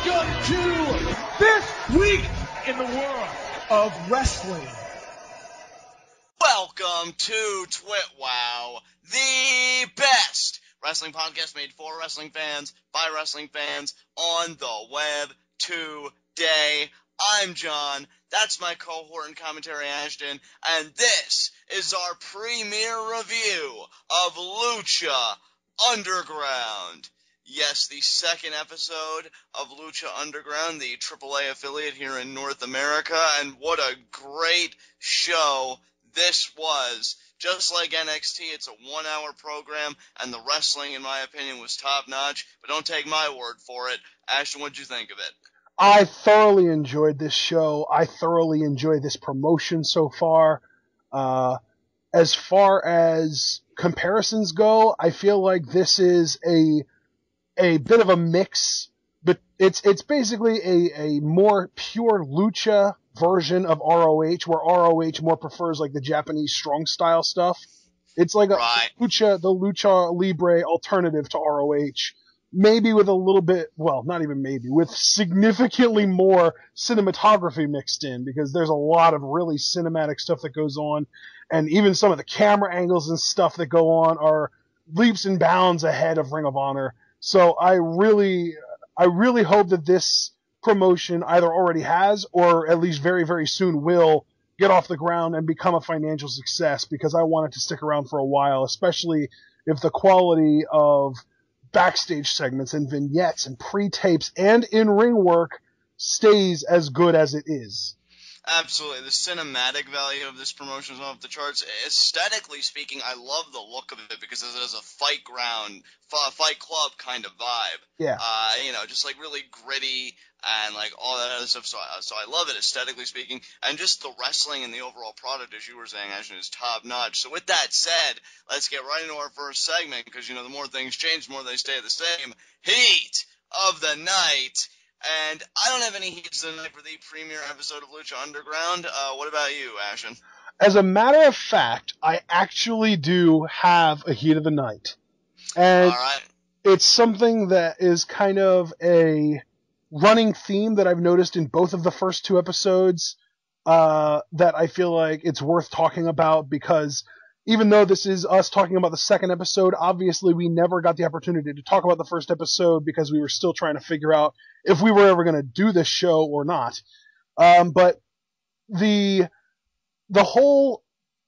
Welcome to This Week in the World of Wrestling. Welcome to TWitWoW, the best wrestling podcast made for wrestling fans, by wrestling fans, on the web today. I'm John, that's my cohort and commentary Ashton, and this is our premiere review of Lucha Underground. Yes, the second episode of Lucha Underground, the AAA affiliate here in North America, and what a great show this was. Just like NXT, it's a 1-hour program, and the wrestling, in my opinion, was top-notch, but don't take my word for it. Ashton, what'd you think of it? I thoroughly enjoyed this show. I thoroughly enjoy this promotion so far. As far as comparisons go, I feel like this is a bit of a mix, but it's basically a more pure lucha version of ROH, where ROH more prefers like the Japanese strong style stuff. It's like the lucha libre alternative to ROH, maybe with a little bit, well, not even maybe, with significantly more cinematography mixed in, because there's a lot of really cinematic stuff that goes on, and even some of the camera angles and stuff that go on are leaps and bounds ahead of Ring of Honor. So I really hope that this promotion either already has, or at least very, very soon will, get off the ground and become a financial success, because I want it to stick around for a while, especially if the quality of backstage segments and vignettes and pre-tapes and in-ring work stays as good as it is. Absolutely. The cinematic value of this promotion is off the charts. Aesthetically speaking, I love the look of it because it has a fight club kind of vibe. Yeah. Just like really gritty and like all that other stuff. So I love it aesthetically speaking. And just the wrestling and the overall product, as you were saying, Ashton, is top notch. So with that said, let's get right into our first segment, because, the more things change, the more they stay the same. Heat of the night. And I don't have any heats tonight for the premiere episode of Lucha Underground. What about you, Ashton? As a matter of fact, I actually do have a heat of the night. And all right. It's something that is kind of a running theme that I've noticed in both of the first two episodes, that I feel like it's worth talking about, because even though this is us talking about the second episode, obviously we never got the opportunity to talk about the first episode because we were still trying to figure out if we were ever going to do this show or not. But the whole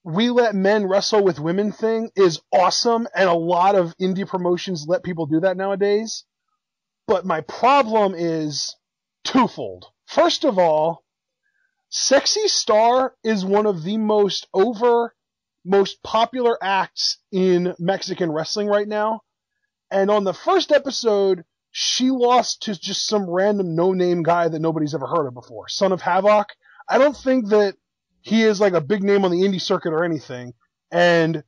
we let men wrestle with women thing is awesome, and a lot of indie promotions let people do that nowadays. But my problem is twofold. First of all, Sexy Star is one of the most popular acts in Mexican wrestling right now. And on the first episode, she lost to just some random no-name guy that nobody's ever heard of before, Son of Havoc. I don't think that he is like a big name on the indie circuit or anything. And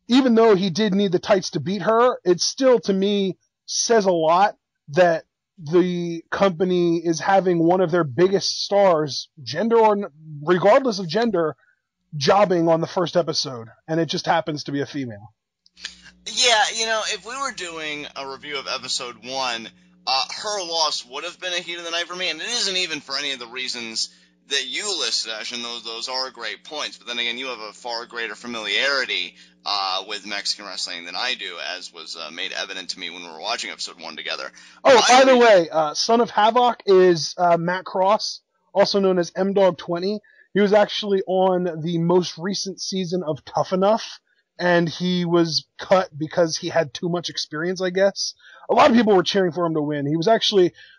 even though he did need the tights to beat her, it still, to me, says a lot that the company is having one of their biggest stars, gender or regardless of gender, jobbing on the first episode, and it just happens to be a female. Yeah, if we were doing a review of episode 1, her loss would have been a heat of the night for me, and it isn't even for any of the reasons that you listed, Ash, and those are great points. But then again, you have a far greater familiarity with Mexican wrestling than I do, as was made evident to me when we were watching episode 1 together. Oh, by the way, Son of Havoc is Matt Cross, also known as M-Dogg 20. He was actually on the most recent season of Tough Enough, and he was cut because he had too much experience, I guess. A lot of people were cheering for him to win.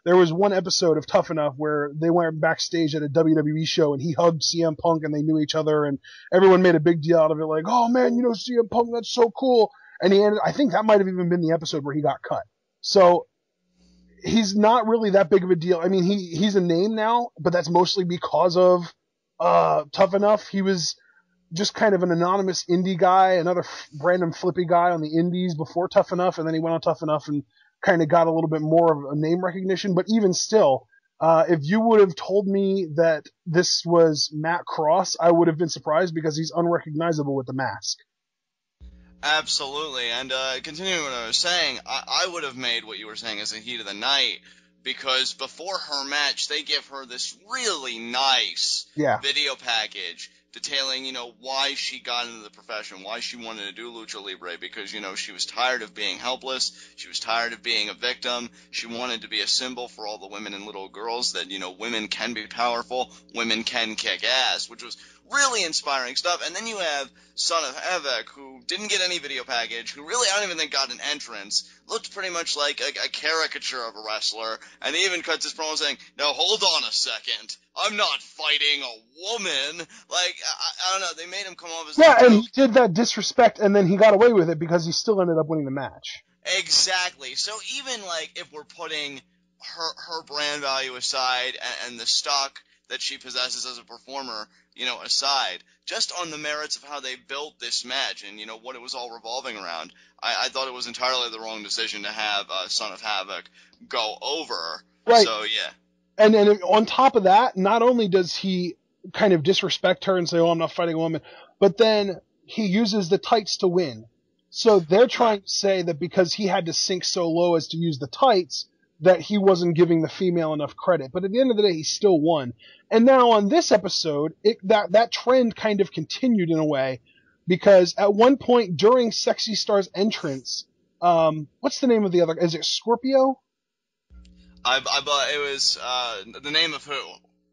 There was one episode of Tough Enough where they went backstage at a WWE show, and he hugged CM Punk, and they knew each other, and everyone made a big deal out of it, like, oh man, CM Punk, that's so cool. And I think that might have even been the episode where he got cut. So, he's not really that big of a deal. I mean, he's a name now, but that's mostly because of Tough Enough. He was just kind of an anonymous indie guy, another random flippy guy on the indies before Tough Enough, and then he went on Tough Enough and kind of got a little bit more of a name recognition. But even still, if you would have told me that this was Matt Cross, I would have been surprised, because he's unrecognizable with the mask. Absolutely, and continuing what I was saying, I would have made what you were saying as a heat of the night, because before her match, they give her this really nice video package detailing, why she got into the profession, why she wanted to do Lucha Libre, because, she was tired of being helpless, she was tired of being a victim, she wanted to be a symbol for all the women and little girls that, women can be powerful, women can kick ass, which was really inspiring stuff. And then you have Son of Havoc, who didn't get any video package, who really, I don't even think got an entrance, looked pretty much like a caricature of a wrestler, and he even cuts his promo saying, "Now hold on a second, I'm not fighting a woman." Like, I don't know, they made him come off as and he did that disrespect, and then he got away with it because he still ended up winning the match. Exactly. So even, like, if we're putting her brand value aside and the stock that she possesses as a performer, aside, just on the merits of how they built this match and, what it was all revolving around, I thought it was entirely the wrong decision to have Son of Havoc go over. Right. So, yeah. And on top of that, not only does he kind of disrespect her and say, "Oh, I'm not fighting a woman," but then he uses the tights to win. So they're trying to say that because he had to sink so low as to use the tights, that he wasn't giving the female enough credit. But at the end of the day, he still won. And now on this episode, that trend kind of continued in a way, because at one point during Sexy Star's entrance, what's the name of the other? Is it Scorpio? It was the name of who?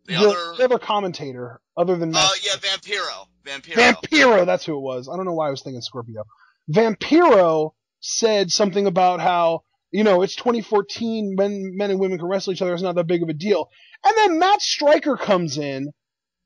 The other commentator, other than Vampiro. Vampiro, that's who it was. I don't know why I was thinking Scorpio. Vampiro said something about how, it's 2014, men and women can wrestle each other, it's not that big of a deal. And then Matt Stryker comes in,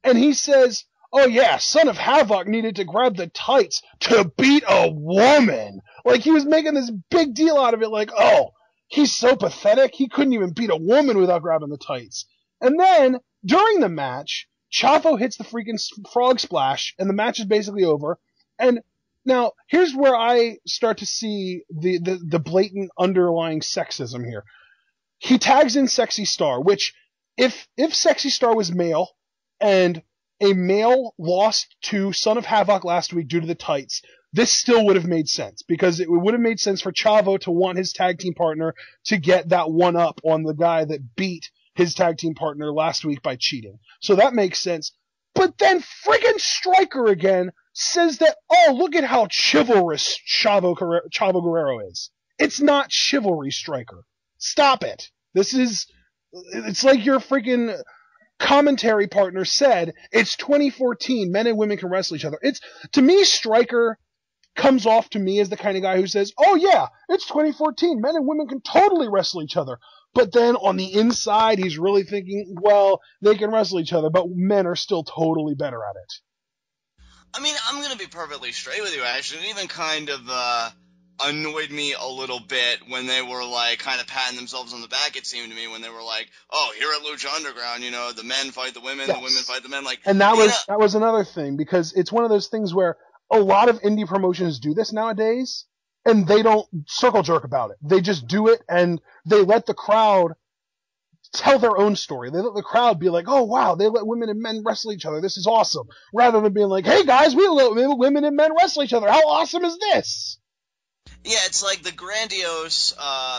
and he says, "Oh yeah, Son of Havoc needed to grab the tights to beat a woman." Like, he was making this big deal out of it, like, oh, he's so pathetic, he couldn't even beat a woman without grabbing the tights. And then, during the match, Chavo hits the freaking frog splash, and the match is basically over. And now, here's where I start to see the blatant underlying sexism here. He tags in Sexy Star, which, if Sexy Star was male, and a male lost to Son of Havoc last week due to the tights, this still would have made sense, because it would have made sense for Chavo to want his tag team partner to get that one up on the guy that beat his tag team partner last week by cheating. So that makes sense. But then friggin' Stryker again says that, oh, look at how chivalrous Chavo Guerrero is. It's not chivalry, Stryker. Stop it. It's like your freaking commentary partner said, it's 2014, men and women can wrestle each other. To me, Stryker comes off to me as the kind of guy who says, oh yeah, it's 2014, men and women can totally wrestle each other. But then on the inside, he's really thinking, well, they can wrestle each other, but men are still totally better at it. I mean, I'm going to be perfectly straight with you, Ash. It even kind of annoyed me a little bit when they were, like, kind of patting themselves on the back, it seemed to me, when they were like, oh, here at Lucha Underground, the men fight the women, yes, the women fight the men. Like, and that was another thing, because it's one of those things where a lot of indie promotions do this nowadays, and they don't circle jerk about it. They just do it, and they let the crowd tell their own story. They let the crowd be like, oh wow, they let women and men wrestle each other, this is awesome. Rather than being like, hey guys, we let women and men wrestle each other, how awesome is this? Yeah, it's like the grandiose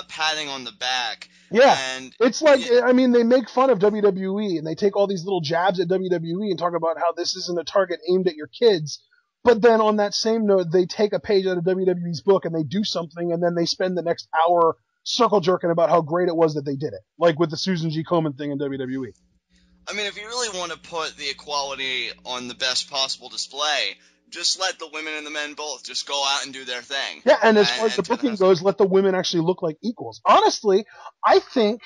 patting on the back. Yeah, and it's like, I mean, they make fun of WWE, and they take all these little jabs at WWE and talk about how this isn't a target aimed at your kids. But then on that same note, they take a page out of WWE's book and they do something, and then they spend the next hour circle jerking about how great it was that they did it. Like with the Susan G. Komen thing in WWE. I mean, if you really want to put the equality on the best possible display, just let the women and the men both just go out and do their thing. Yeah, and as far as the booking goes, let the women actually look like equals. Honestly, I think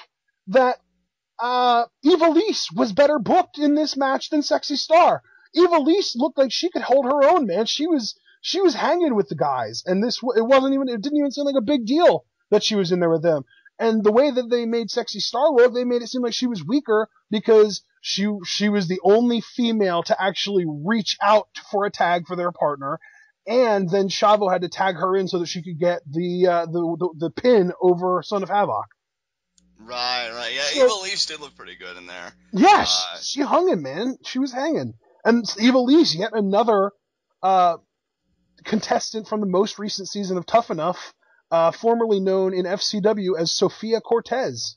that Ivelisse was better booked in this match than Sexy Star. Ivelisse looked like she could hold her own, man. She was hanging with the guys, and it didn't even seem like a big deal that she was in there with them. And the way that they made Sexy Star look, they made it seem like she was weaker because she was the only female to actually reach out for a tag for their partner, and then Chavo had to tag her in so that she could get the pin over Son of Havoc. Right. Yeah, Ivelisse did look pretty good in there. Yes, she hung him, man. She was hanging. And Ivelisse, yet another contestant from the most recent season of Tough Enough, formerly known in FCW as Sofia Cortez.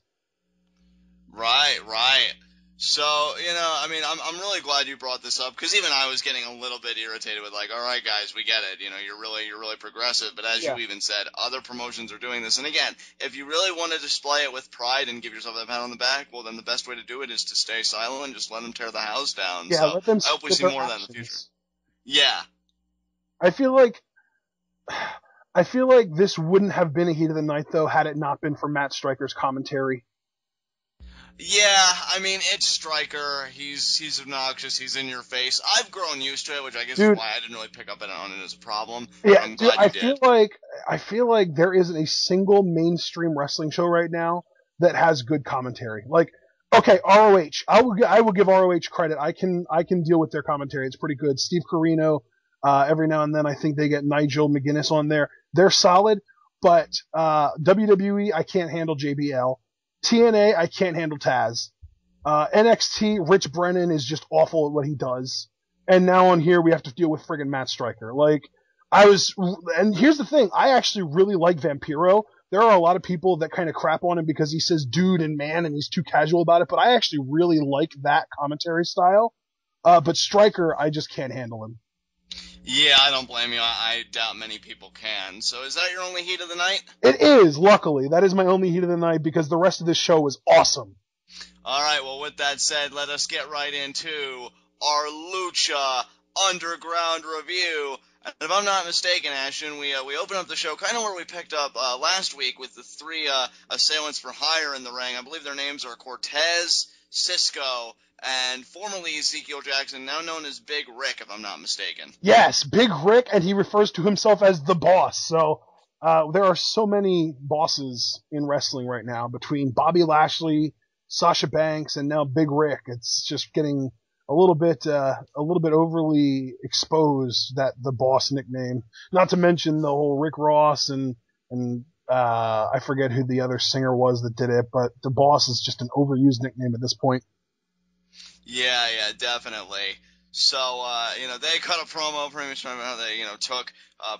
Right. So, I mean, I'm really glad you brought this up, because even I was getting a little bit irritated with, like, all right, guys, we get it. You're really progressive. But as you even said, other promotions are doing this. And again, if you really want to display it with pride and give yourself that pat on the back, well, then the best way to do it is to stay silent and just let them tear the house down. Yeah, So let them I hope we with see their more of that in the future. actions. Yeah. I feel like this wouldn't have been a heat of the night, though, had it not been for Matt Stryker's commentary. Yeah, I mean, it's Stryker. He's obnoxious. He's in your face. I've grown used to it, which I guess is why I didn't really pick up on it as a problem. Yeah, I'm glad you did. I feel like there isn't a single mainstream wrestling show right now that has good commentary. Like, okay, ROH. I will give ROH credit. I can deal with their commentary. It's pretty good. Steve Corino. Every now and then, I think they get Nigel McGuinness on there. They're solid, but WWE, I can't handle JBL. TNA, I can't handle Taz. NXT, Rich Brennan is just awful at what he does. And now on here, we have to deal with friggin' Matt Stryker. Like, and here's the thing, I actually really like Vampiro. There are a lot of people that kind of crap on him because he says dude and man and he's too casual about it, but I actually really like that commentary style. But Stryker, I just can't handle him. Yeah, I don't blame you. I doubt many people can. So is that your only heat of the night? It is, luckily. That is my only heat of the night because the rest of this show was awesome. All right, well, with that said, let us get right into our Lucha Underground review. And if I'm not mistaken, Ashton, we open up the show kind of where we picked up last week with the three assailants for hire in the ring. I believe their names are Cortez, Cisco, and formerly Ezekiel Jackson, now known as Big Rick, if I'm not mistaken. Yes, Big Rick, and he refers to himself as the boss. So there are so many bosses in wrestling right now between Bobby Lashley, Sasha Banks, and now Big Rick. It's just getting a little bit overly exposed, that the boss nickname. Not to mention the whole Rick Ross and I forget who the other singer was that did it, but the boss is just an overused nickname at this point. Yeah, definitely. So, they cut a promo pretty much about how they, took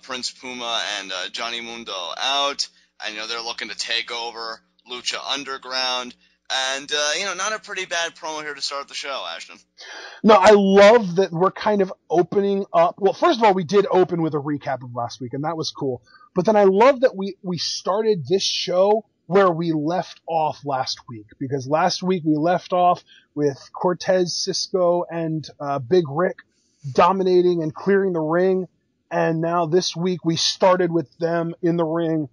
Prince Puma and Johnny Mundo out, and, they're looking to take over Lucha Underground. And, not a pretty bad promo here to start the show, Ashton. No, I love that we're kind of opening up. Well, first of all, we did open with a recap of last week, and that was cool. But then I love that we started this show where we left off last week, because last week we left off with Cortez, Cisco, and Big Rick dominating and clearing the ring. And now this week we started with them in the ring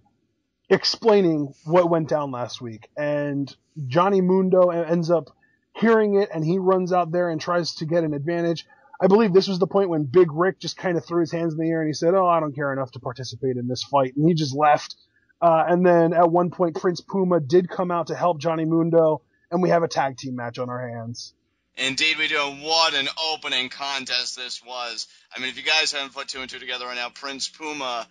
explaining what went down last week. And Johnny Mundo ends up hearing it, and he runs out there and tries to get an advantage. I believe this was the point when Big Rick just kind of threw his hands in the air and he said, I don't care enough to participate in this fight. And he just left. And then at one point, Prince Puma did come out to help Johnny Mundo, and we have a tag team match on our hands. Indeed we do. What an opening contest this was. I mean, if you guys haven't put two and two together right now, Prince Puma,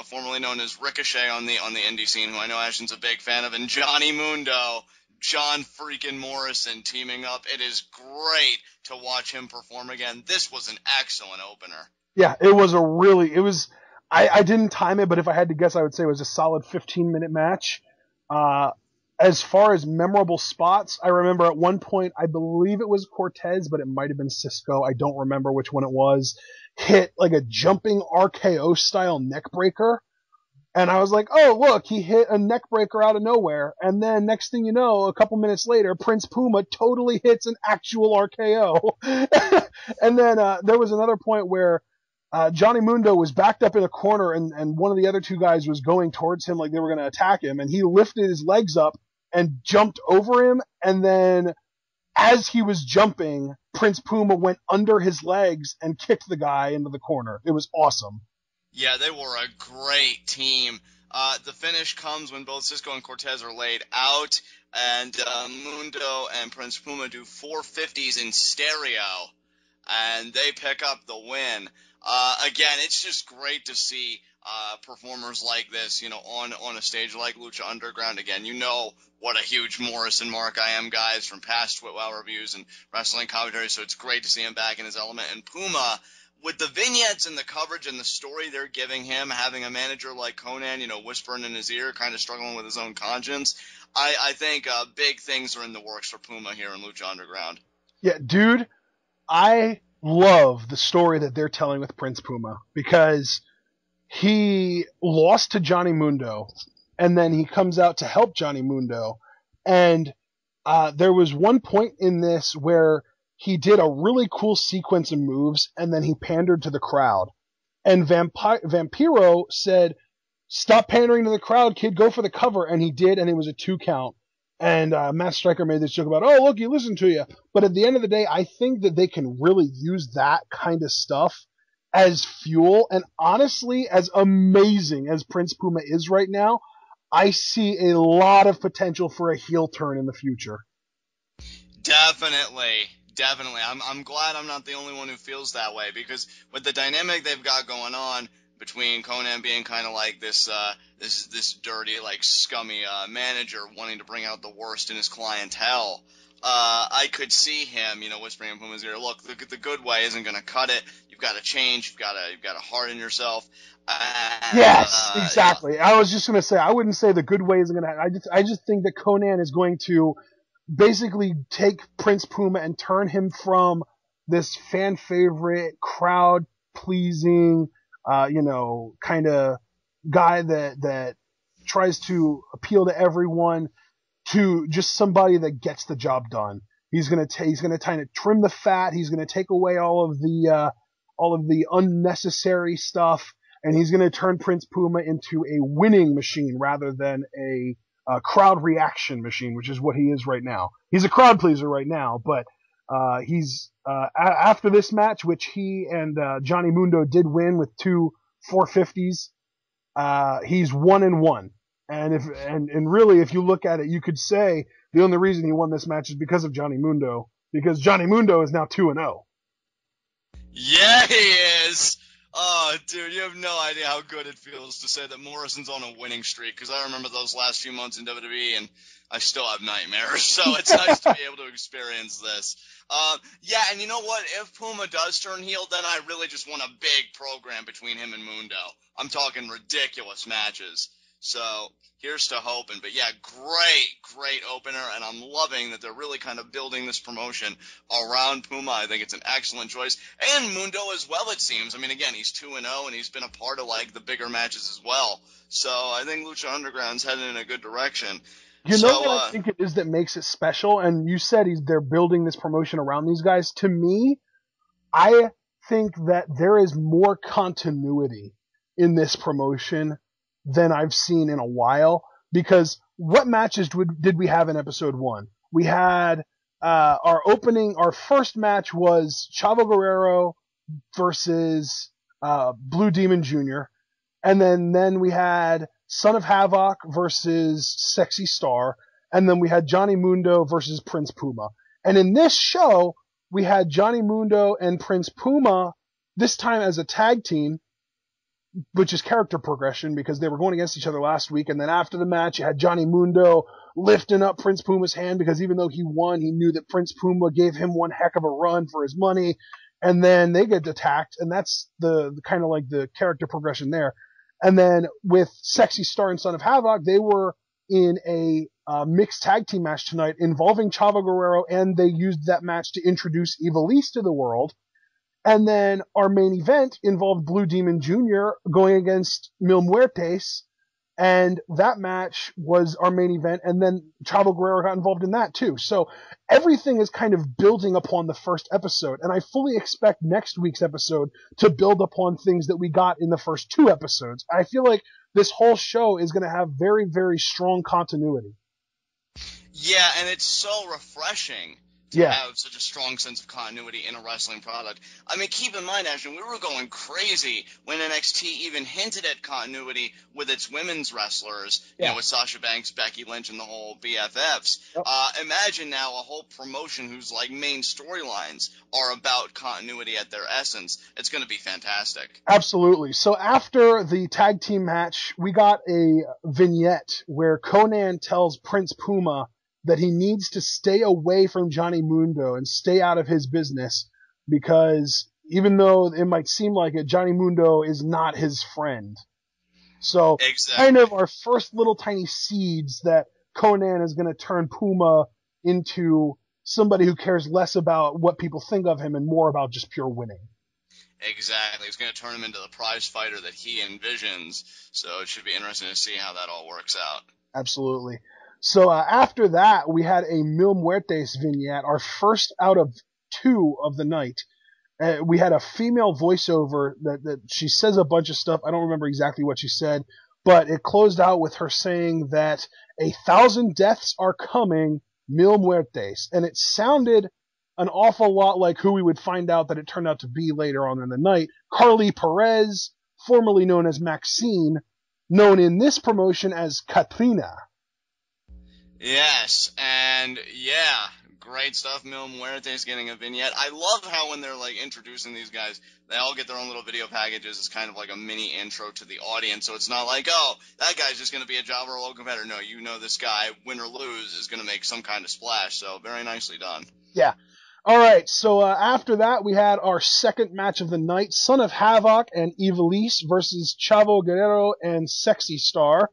formerly known as Ricochet on the indie scene, who I know Ashton's a big fan of, and Johnny Mundo, John freaking Morrison teaming up. It is great to watch him perform again. This was an excellent opener. Yeah, I didn't time it, but if I had to guess, I would say it was a solid 15-minute match. As far as memorable spots, I remember at one point, I believe it was Cortez, but it might have been Cisco. I don't remember which one it was. Hit like a jumping RKO style neck breaker. And I was like, oh, look, he hit a neck breaker out of nowhere. And then next thing you know, a couple minutes later, Prince Puma totally hits an actual RKO. And then there was another point where Johnny Mundo was backed up in a corner, and one of the other two guys was going towards him like they were going to attack him, and he lifted his legs up and jumped over him, and then as he was jumping, Prince Puma went under his legs and kicked the guy into the corner. It was awesome. Yeah, they were a great team. The finish comes when both Cisco and Cortez are laid out, and Mundo and Prince Puma do 450s in stereo, and they pick up the win. Again, it's just great to see performers like this, on a stage like Lucha Underground. Again, what a huge Morrison mark I am, guys, from past TWitWoW reviews and wrestling commentary, so it's great to see him back in his element. And Puma, with the vignettes and the coverage and the story they're giving him, having a manager like Conan, whispering in his ear, kind of struggling with his own conscience, I think big things are in the works for Puma here in Lucha Underground. Yeah, dude, I love the story that they're telling with Prince Puma, because he lost to Johnny Mundo, and then he comes out to help Johnny Mundo, and there was one point in this where he did a really cool sequence of moves, and then he pandered to the crowd. And Vampiro said, "Stop pandering to the crowd, kid, go for the cover," and he did, and it was a 2 count. And Matt Stryker made this joke about, "Oh, look, he listened to you." But at the end of the day, I think that they can really use that kind of stuff as fuel. And honestly, as amazing as Prince Puma is right now, I see a lot of potential for a heel turn in the future. Definitely. I'm glad I'm not the only one who feels that way, because with the dynamic they've got going on between Conan being kind of like this dirty, like scummy manager wanting to bring out the worst in his clientele, I could see him, whispering in Puma's ear, "Look, the good way isn't going to cut it. You've got to change. You've got to harden yourself." Yes, exactly. I was just going to say, I wouldn't say the good way isn't going to. I just think that Conan is going to basically take Prince Puma and turn him from this fan favorite, crowd pleasing, kind of guy that tries to appeal to everyone, to just somebody that gets the job done. He's gonna kind of trim the fat. He's gonna take away all of the unnecessary stuff, and he's gonna turn Prince Puma into a winning machine rather than a crowd reaction machine, which is what he is right now. He's a crowd pleaser right now, but he's after this match, which he and Johnny Mundo did win with 2 450s. He's 1-1, and really, if you look at it, you could say the only reason he won this match is because of Johnny Mundo, because Johnny Mundo is now 2-0. Yeah, he is. Oh, dude, you have no idea how good it feels to say that Morrison's on a winning streak, because I remember those last few months in WWE, and I still have nightmares, so it's nice to be able to experience this. Yeah, and you know what? If Puma does turn heel, then I really just want a big program between him and Mundo. I'm talking ridiculous matches. So here's to hoping. But yeah, great opener, and I'm loving that they're really kind of building this promotion around Puma. I think it's an excellent choice. And Mundo as well, it seems. I mean, again, he's 2-0, and he's been a part of, like, the bigger matches as well. So I think Lucha Underground's heading in a good direction. You know what I think it is that makes it special? And you said they're building this promotion around these guys. To me, I think that there is more continuity in this promotion than I've seen in a while. Because what matches did we have in episode 1? We had our first match was Chavo Guerrero versus Blue Demon Jr. And then we had Son of Havoc versus Sexy Star, and then we had Johnny Mundo versus Prince Puma. And in this show, we had Johnny Mundo and Prince Puma, this time as a tag team, which is character progression because they were going against each other last week. And then after the match, you had Johnny Mundo lifting up Prince Puma's hand because even though he won, he knew that Prince Puma gave him one heck of a run for his money. And then they get attacked, and that's the kind of like the character progression there. And then with Sexy Star and Son of Havoc, they were in a mixed tag team match tonight involving Chavo Guerrero, and they used that match to introduce Ivelisse to the world. And then our main event involved Blue Demon Jr. going against Mil Muertes, and that match was our main event, and then Chavo Guerrero got involved in that too. So everything is kind of building upon the first episode, and I fully expect next week's episode to build upon things that we got in the first 2 episodes. I feel like this whole show is going to have very, very strong continuity. Yeah, and it's so refreshing to have such a strong sense of continuity in a wrestling product. I mean, keep in mind, Ashton, we were going crazy when NXT even hinted at continuity with its women's wrestlers, with Sasha Banks, Becky Lynch, and the whole BFFs. Yep. Imagine now a whole promotion whose main storylines are about continuity at their essence. It's going to be fantastic. Absolutely. So after the tag team match, we got a vignette where Conan tells Prince Puma that he needs to stay away from Johnny Mundo and stay out of his business because even though it might seem like it, Johnny Mundo is not his friend. So, Exactly. kind of our first little tiny seeds that Conan is going to turn Puma into somebody who cares less about what people think of him and more about just pure winning. Exactly. It's going to turn him into the prize fighter that he envisions. So it should be interesting to see how that all works out. Absolutely. So after that, we had a Mil Muertes vignette, our first out of 2 of the night. We had a female voiceover that she says a bunch of stuff. I don't remember exactly what she said, but it closed out with her saying that 1,000 deaths are coming, Mil Muertes. And it sounded an awful lot like who we would find out that it turned out to be later on in the night. Carly Perez, formerly known as Maxine, known in this promotion as Katrina. Yes, and yeah, great stuff. Mil Muertes getting a vignette. I love how when they're like introducing these guys, they all get their own little video packages. It's kind of like a mini intro to the audience, so it's not like, oh, that guy's just going to be a job or a low competitor. No, you know this guy, win or lose, is going to make some kind of splash, so very nicely done. Yeah. All right, so after that, we had our second match of the night, Son of Havoc and Ivelisse versus Chavo Guerrero and Sexy Star.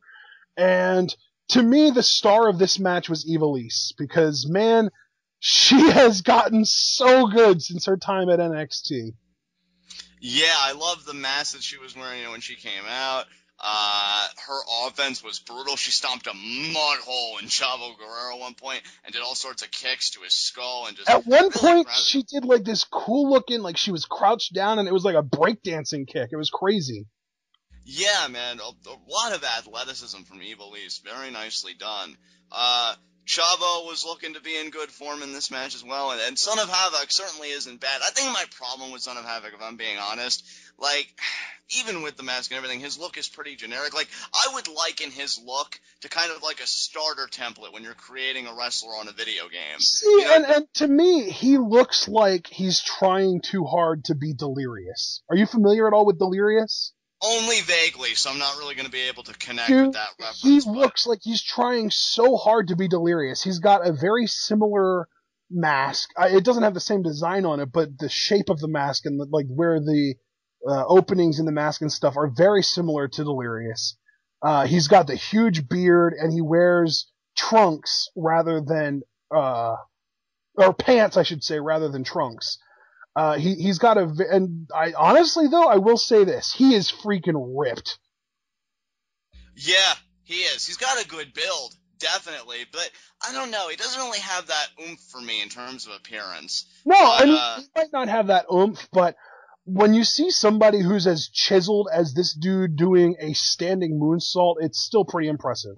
And to me, the star of this match was Ivelisse, because, man, she has gotten so good since her time at NXT. Yeah, I love the mask that she was wearing when she came out. Her offense was brutal. She stomped a mud hole in Chavo Guerrero at one point and did all sorts of kicks to his skull and just. At one really point, she did like this cool looking, like she was crouched down and it was like a breakdancing kick. It was crazy. Yeah, man, a lot of athleticism from Ivelisse. Very nicely done. Chavo was looking to be in good form in this match as well, and Son of Havoc certainly isn't bad. I think my problem with Son of Havoc, if I'm being honest, like, even with the mask and everything, his look is pretty generic. Like, I would liken his look to kind of like a starter template when you're creating a wrestler on a video game. See, you know, and to me, he looks like he's trying too hard to be Delirious. Are you familiar at all with Delirious? Only vaguely, so I'm not really going to be able to connect Dude, with that reference. he looks like he's trying so hard to be Delirious. He's got a very similar mask. It doesn't have the same design on it, but the shape of the mask and like where the openings in the mask and stuff are very similar to Delirious. He's got the huge beard and he wears trunks rather than or pants, I should say, rather than trunks. He's got and I honestly though, I will say this, he is freaking ripped. Yeah, he is. He's got a good build, definitely, but I don't know, he doesn't really have that oomph for me in terms of appearance. No, but, I mean, he might not have that oomph, but when you see somebody who's as chiseled as this dude doing a standing moonsault, it's still pretty impressive.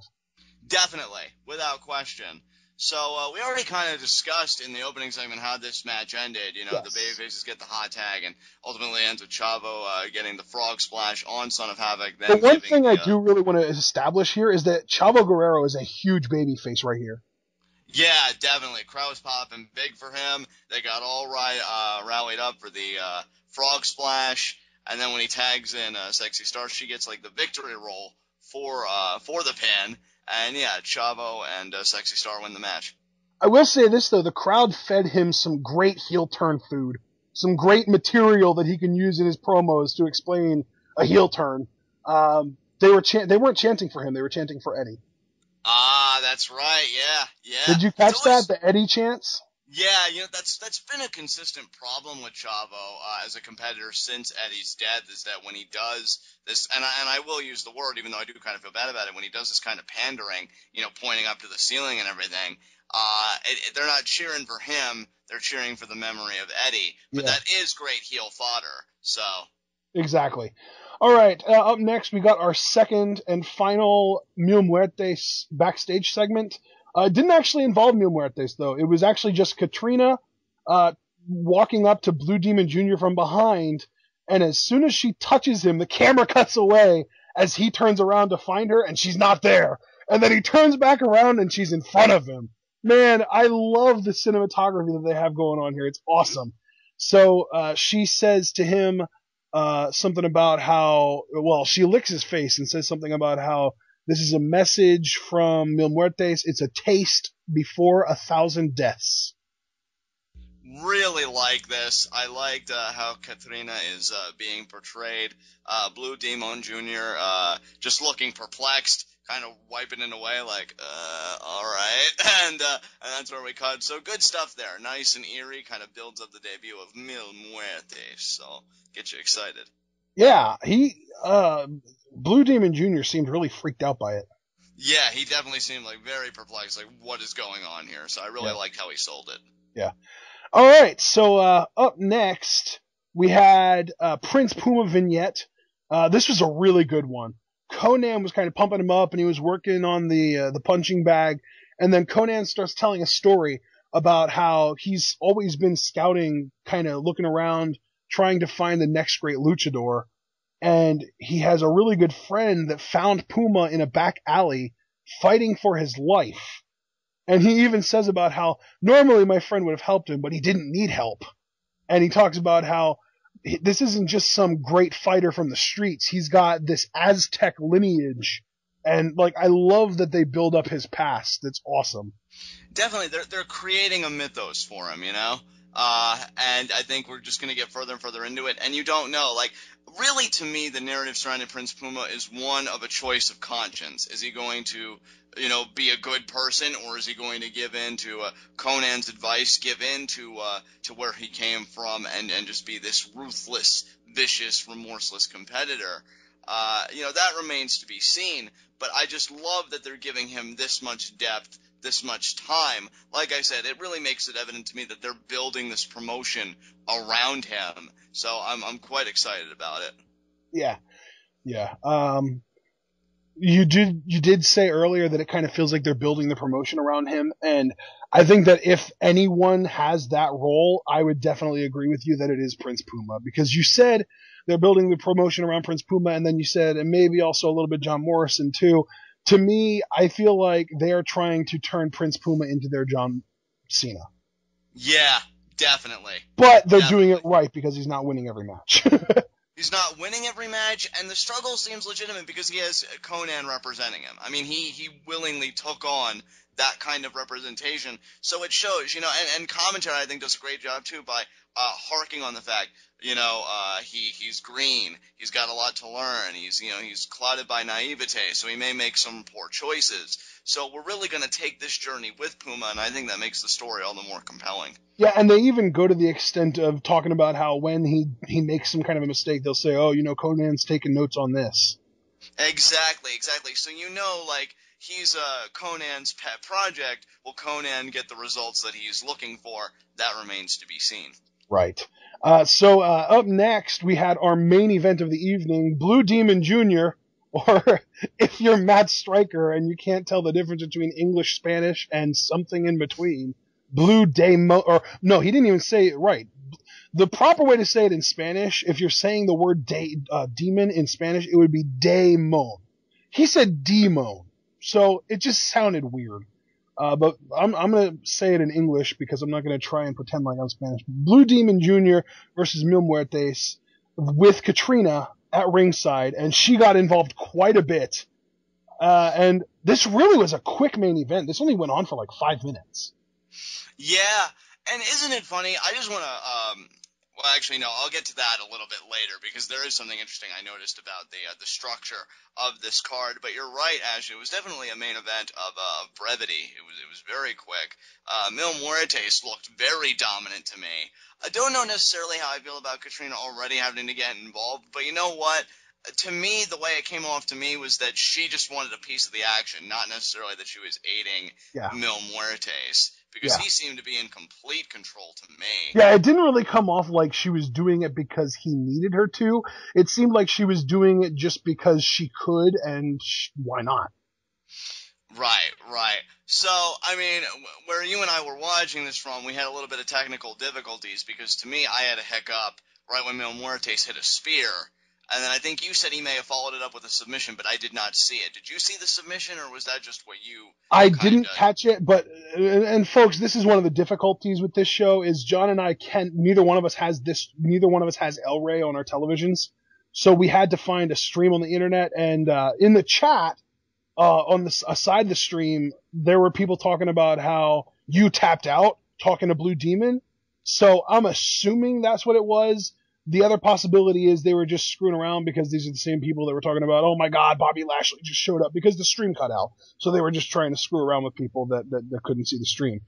Definitely, without question. So, we already kind of discussed in the opening segment how this match ended. You know, Yes. The babyfaces get the hot tag, and ultimately ends with Chavo getting the frog splash on Son of Havoc. Then The one thing I do really want to establish here is that Chavo Guerrero is a huge babyface right here. Yeah, definitely. Crowd was popping big for him. They got all rallied up for the frog splash, and then when he tags in Sexy Star, she gets like the victory roll for the pin. And yeah, Chavo and Sexy Star win the match. I will say this though, the crowd fed him some great heel turn food, some great material that he can use in his promos to explain a heel turn. They weren't chanting for him; they were chanting for Eddie. Ah, that's right. Yeah. Did you catch that? The Eddie chants? Yeah, you know, that's been a consistent problem with Chavo as a competitor since Eddie's death, is that when he does this, and I will use the word, even though I do kind of feel bad about it, when he does this kind of pandering, you know, pointing up to the ceiling and everything, they're not cheering for him, they're cheering for the memory of Eddie. But that is great heel fodder, so. Exactly. All right, up next we got our second and final Mil Muertes backstage segment. It didn't actually involve Mil Muertes, though. It was actually just Katrina walking up to Blue Demon Jr. from behind, and as soon as she touches him, the camera cuts away as he turns around to find her, and she's not there. And then he turns back around, and she's in front of him. Man, I love the cinematography that they have going on here. It's awesome. So she says to him something about how, well, she licks his face and says something about how this is a message from Mil Muertes. It's a taste before 1,000 deaths. Really like this. I liked how Katrina is being portrayed. Blue Demon Jr. Just looking perplexed, kind of wiping it away like, all right. And that's where we cut. So good stuff there. Nice and eerie. Kind of builds up the debut of Mil Muertes. So get you excited. Yeah, Blue Demon Jr. seemed really freaked out by it. Yeah, he definitely seemed like very perplexed. Like, what is going on here? So I really liked how he sold it. Yeah. All right, so up next we had Prince Puma vignette. This was a really good one. Conan was kind of pumping him up, and he was working on the punching bag, and then Conan starts telling a story about how he's always been scouting, kind of looking around, trying to find the next great luchador, and he has a really good friend that found Puma in a back alley fighting for his life. And he even says about how normally my friend would have helped him, but he didn't need help. And he talks about how this isn't just some great fighter from the streets. He's got this Aztec lineage. And like, I love that they build up his past. It's awesome. Definitely. They're creating a mythos for him, you know? And I think we're just going to get further and further into it. And you don't know, like, really to me, the narrative surrounding Prince Puma is one of a choice of conscience. Is he going to, you know, be a good person, or is he going to give in to Conan's advice, give in to where he came from, and just be this ruthless, vicious, remorseless competitor? You know, that remains to be seen, but I just love that they're giving him this much depth, this much time. Like I said, it really makes it evident to me that they're building this promotion around him. So I'm quite excited about it. Yeah. Yeah. You did say earlier that it kind of feels like they're building the promotion around him, and I think that if anyone has that role, I would definitely agree with you that it is Prince Puma, because you said they're building the promotion around Prince Puma, and then you said, and maybe also a little bit John Morrison too. To me, I feel like they are trying to turn Prince Puma into their John Cena. Yeah, definitely. But they're doing it right because he's not winning every match. He's not winning every match, and the struggle seems legitimate because he has Conan representing him. I mean, he willingly took on that kind of representation, so it shows, you know, and commentary, I think, does a great job, too, by harking on the fact, you know, he's green, he's got a lot to learn, he's clouded by naivete, so he may make some poor choices. So we're really going to take this journey with Puma, and I think that makes the story all the more compelling. Yeah, and they even go to the extent of talking about how when he makes some kind of a mistake, they'll say, oh, you know, Conan's taking notes on this. Exactly. So you know, like, he's Conan's pet project. Will Conan get the results that he's looking for? That remains to be seen. Right. So up next, we had our main event of the evening, Blue Demon Jr., or if you're Matt Stryker and you can't tell the difference between English, Spanish, and something in between, Blue Demon, or no, he didn't even say it right. The proper way to say it in Spanish, if you're saying the word demon in Spanish, it would be demon. He said demon, so it just sounded weird. But I'm going to say it in English because I'm not going to try and pretend like I'm Spanish. Blue Demon Jr. versus Mil Muertes with Katrina at ringside, and she got involved quite a bit. And this really was a quick main event. This only went on for like 5 minutes. Yeah, and isn't it funny? I just want to, well, actually, no, I'll get to that a little bit later because there is something interesting I noticed about the structure of this card. But you're right, Ash. It was definitely a main event of brevity. It was very quick. Mil Muertes looked very dominant to me. I don't know necessarily how I feel about Katrina already having to get involved, but you know what? To me, the way it came off to me was that she just wanted a piece of the action, not necessarily that she was aiding Mil Muertes. Because he seemed to be in complete control to me. Yeah, it didn't really come off like she was doing it because he needed her to. It seemed like she was doing it just because she could, and why not? Right. So, I mean, where you and I were watching this from, we had a little bit of technical difficulties because to me, I had a hiccup right when Mil Muertes hit a spear. And then I think you said he may have followed it up with a submission, but I did not see it. Did you see the submission, or was that just what you... I didn't catch it, but... And folks, this is one of the difficulties with this show, is John and I can't... Neither one of us has El Rey on our televisions. So we had to find a stream on the internet, and in the chat, on the aside the stream, there were people talking about how you tapped out, talking to Blue Demon. So I'm assuming that's what it was. The other possibility is they were just screwing around because these are the same people that were talking about, oh my God, Bobby Lashley just showed up because the stream cut out. So they were just trying to screw around with people that couldn't see the stream.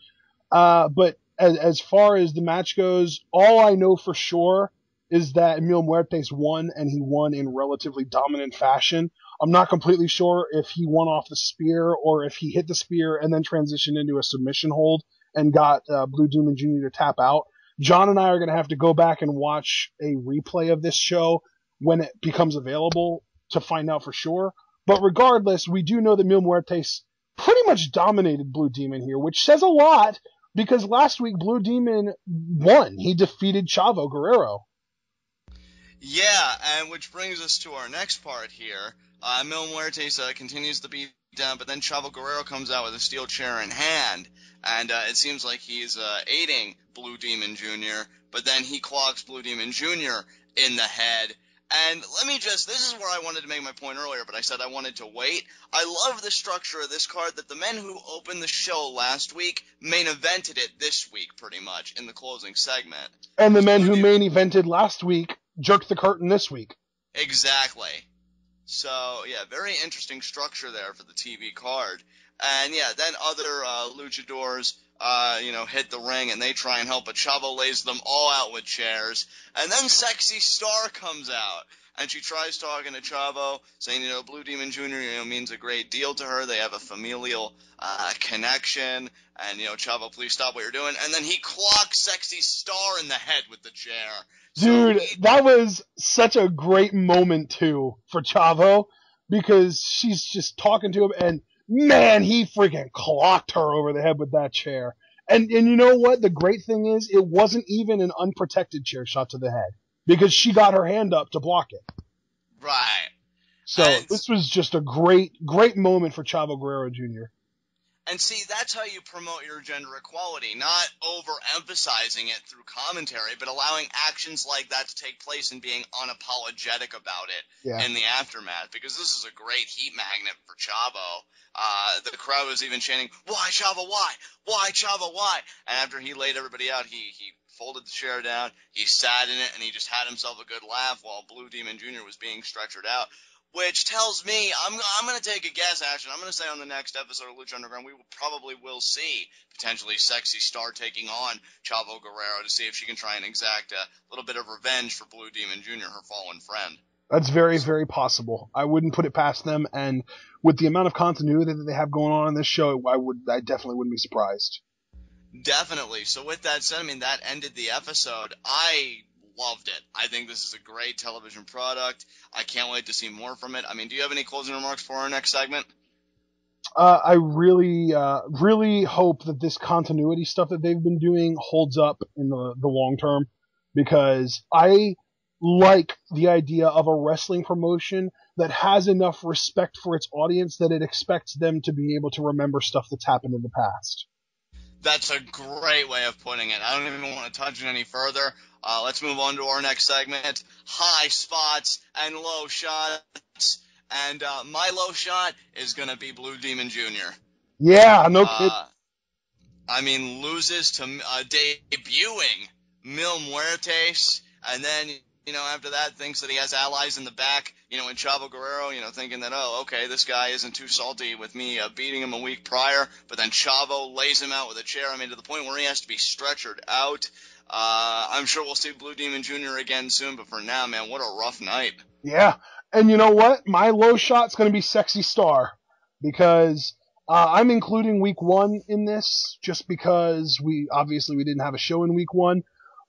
But as far as the match goes, all I know for sure is that Mil Muertes won, and he won in relatively dominant fashion. I'm not completely sure if he won off the spear or if he hit the spear and then transitioned into a submission hold and got Blue Demon Jr. to tap out. John and I are going to have to go back and watch a replay of this show when it becomes available to find out for sure. But regardless, we do know that Mil Muertes pretty much dominated Blue Demon here, which says a lot because last week Blue Demon won. He defeated Chavo Guerrero. Yeah, and which brings us to our next part here. Mil Muertes continues to beat down, but then Chavo Guerrero comes out with a steel chair in hand, and it seems like he's aiding Blue Demon Jr., but then he clocks Blue Demon Jr. in the head. And this is where I wanted to make my point earlier, but I said I wanted to wait. I love the structure of this card that the men who opened the show last week main evented it this week, pretty much, in the closing segment. And the men who main evented last week jerked the curtain this week. Exactly. So, yeah, very interesting structure there for the TV card. And, yeah, then other luchadors, hit the ring and they try and help, but Chavo lays them all out with chairs. And then Sexy Star comes out, and she tries talking to Chavo, saying, Blue Demon Jr., means a great deal to her. They have a familial connection, and, Chavo, please stop what you're doing. And then he clocks Sexy Star in the head with the chair. Dude, that was such a great moment, too, for Chavo, because she's just talking to him, and man, he freaking clocked her over the head with that chair. And you know what? The great thing is, it wasn't even an unprotected chair shot to the head, because she got her hand up to block it. Right. So this was just a great moment for Chavo Guerrero Jr. And see, that's how you promote your gender equality, not overemphasizing it through commentary, but allowing actions like that to take place and being unapologetic about it in the aftermath, because this is a great heat magnet for Chavo. The crowd was even chanting, "Why, Chavo, why? Why, Chavo, why?" And after he laid everybody out, he folded the chair down, he sat in it, and he just had himself a good laugh while Blue Demon Jr. was being stretchered out. Which tells me, I'm going to take a guess, Ashton. I'm going to say on the next episode of Lucha Underground, we probably will see potentially Sexy Star taking on Chavo Guerrero to see if she can try and exact a little bit of revenge for Blue Demon Jr., her fallen friend. That's very, very possible. I wouldn't put it past them, and with the amount of continuity that they have going on in this show, I definitely wouldn't be surprised. Definitely. So with that said, that ended the episode. I loved it. I think this is a great television product. I can't wait to see more from it. Do you have any closing remarks for our next segment? I really hope that this continuity stuff that they've been doing holds up in the long term, because I like the idea of a wrestling promotion that has enough respect for its audience that it expects them to be able to remember stuff that's happened in the past. That's a great way of putting it. I don't even want to touch it any further. Let's move on to our next segment, high spots and low shots. And my low shot is going to be Blue Demon Jr. Yeah, no kidding. Loses to debuting Mil Muertes, and then, after that, thinks that he has allies in the back, in Chavo Guerrero, thinking that, oh, okay, this guy isn't too salty with me beating him a week prior, but then Chavo lays him out with a chair, to the point where he has to be stretchered out. I'm sure we'll see Blue Demon Jr. again soon, but for now, man, what a rough night. Yeah, and you know what? My low shot's going to be Sexy Star, because I'm including week 1 in this, just because we didn't have a show in week 1.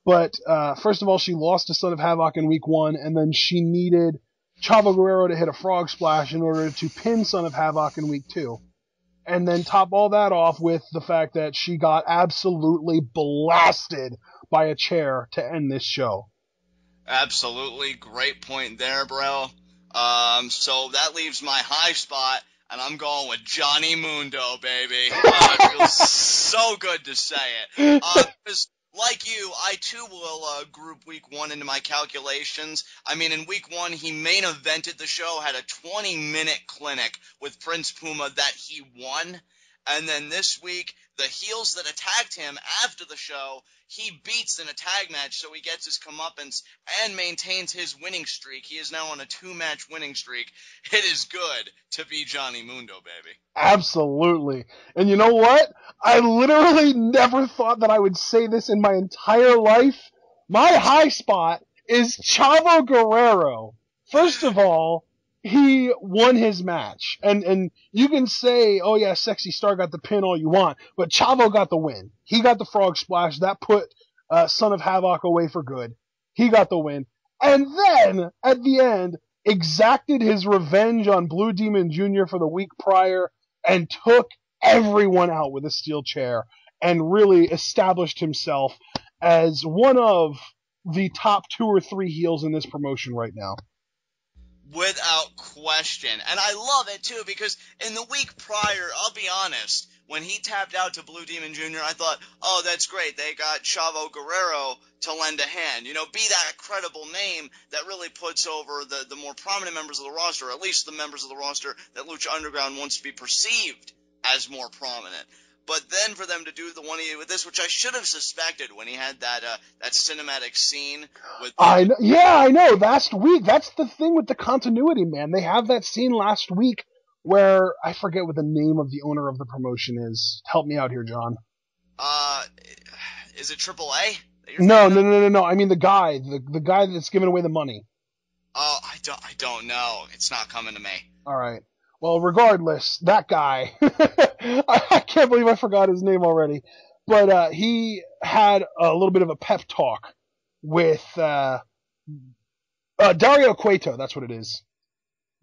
But first of all, she lost to Son of Havoc in week 1, and then she needed Chavo Guerrero to hit a frog splash in order to pin Son of Havoc in week 2. And then top all that off with the fact that she got absolutely blasted by a chair to end this show. Absolutely. Great point there, bro. So that leaves my high spot, and I'm going with Johnny Mundo, baby. It feels so good to say it. Because like you, I too will group week 1 into my calculations. In week 1, he main evented the show, had a 20-minute clinic with Prince Puma that he won. And then this week, the heels that attacked him after the show, he beats in a tag match, so he gets his comeuppance and maintains his winning streak. He is now on a 2-match winning streak. It is good to be Johnny Mundo, baby. Absolutely. And you know what? I literally never thought that I would say this in my entire life. My high spot is Chavo Guerrero. First of all, he won his match. And you can say, oh yeah, Sexy Star got the pin all you want, but Chavo got the win. He got the frog splash. That put Son of Havoc away for good. He got the win. And then, at the end, exacted his revenge on Blue Demon Jr. for the week prior and took everyone out with a steel chair and really established himself as one of the top 2 or 3 heels in this promotion right now. Without question. And I love it, too, because in the week prior, I'll be honest, when he tapped out to Blue Demon Jr., I thought, oh, that's great. They got Chavo Guerrero to lend a hand. You know, be that credible name that really puts over the more prominent members of the roster, or at least the members of the roster that Lucha Underground wants to be perceived as more prominent. But then for them to do the one he did with this, which I should have suspected when he had that cinematic scene with... I know. Last week, that's the thing with the continuity, man. They have that scene last week where, I forget what the name of the owner of the promotion is. Help me out here, John. Is it AAA? No. I mean the guy that's giving away the money. Oh, I don't know. It's not coming to me. All right. Well, regardless, that guy, I can't believe I forgot his name already, but he had a little bit of a pep talk with Dario Cueto, that's what it is.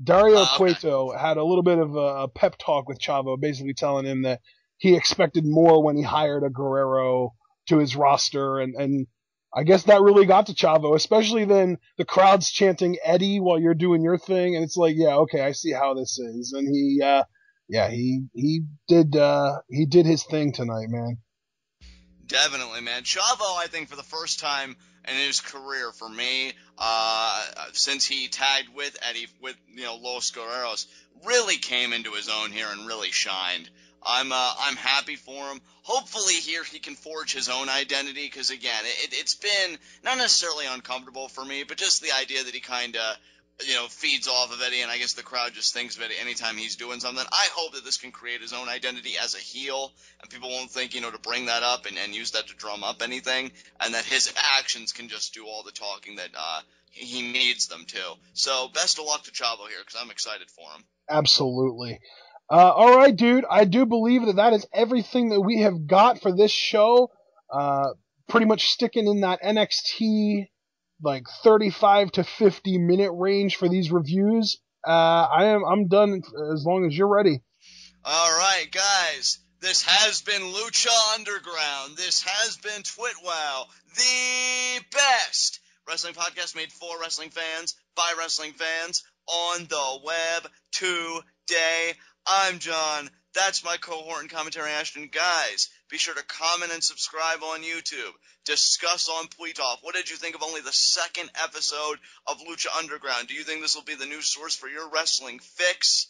Dario Cueto had a little bit of a pep talk with Chavo, basically telling him that he expected more when he hired a Guerrero to his roster, and I guess that really got to Chavo, especially then the crowd's chanting Eddie while you're doing your thing, and it's like, yeah, okay, I see how this is. And he did his thing tonight, man. Definitely, man. Chavo, I think for the first time in his career, for me, since he tagged with Eddie, with, Los Guerreros, really came into his own here and really shined. I'm happy for him. Hopefully here he can forge his own identity, because again, it's been not necessarily uncomfortable for me, but just the idea that he kind of, feeds off of Eddie, and I guess the crowd just thinks of Eddie anytime he's doing something. I hope that this can create his own identity as a heel, and people won't think, to bring that up and use that to drum up anything, and that his actions can just do all the talking that he needs them to. So best of luck to Chavo here, because I'm excited for him. Absolutely. All right, dude. I do believe that is everything that we have got for this show. Pretty much sticking in that NXT 35 to 50 minute range for these reviews. I'm done as long as you're ready. All right, guys. This has been Lucha Underground. This has been TWitWoW, the best wrestling podcast made for wrestling fans by wrestling fans on the web today. I'm John. That's my cohort and commentary Ashton. Guys, be sure to comment and subscribe on YouTube. Discuss on Tweetoff. What did you think of only the second episode of Lucha Underground? Do you think this will be the new source for your wrestling fix?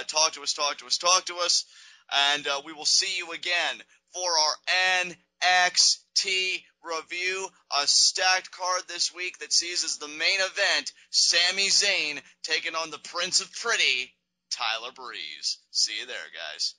Talk to us. And we will see you again for our NXT review. A stacked card this week that sees as the main event Sami Zayn taking on the Prince of Pretty, Tyler Breeze. See you there, guys.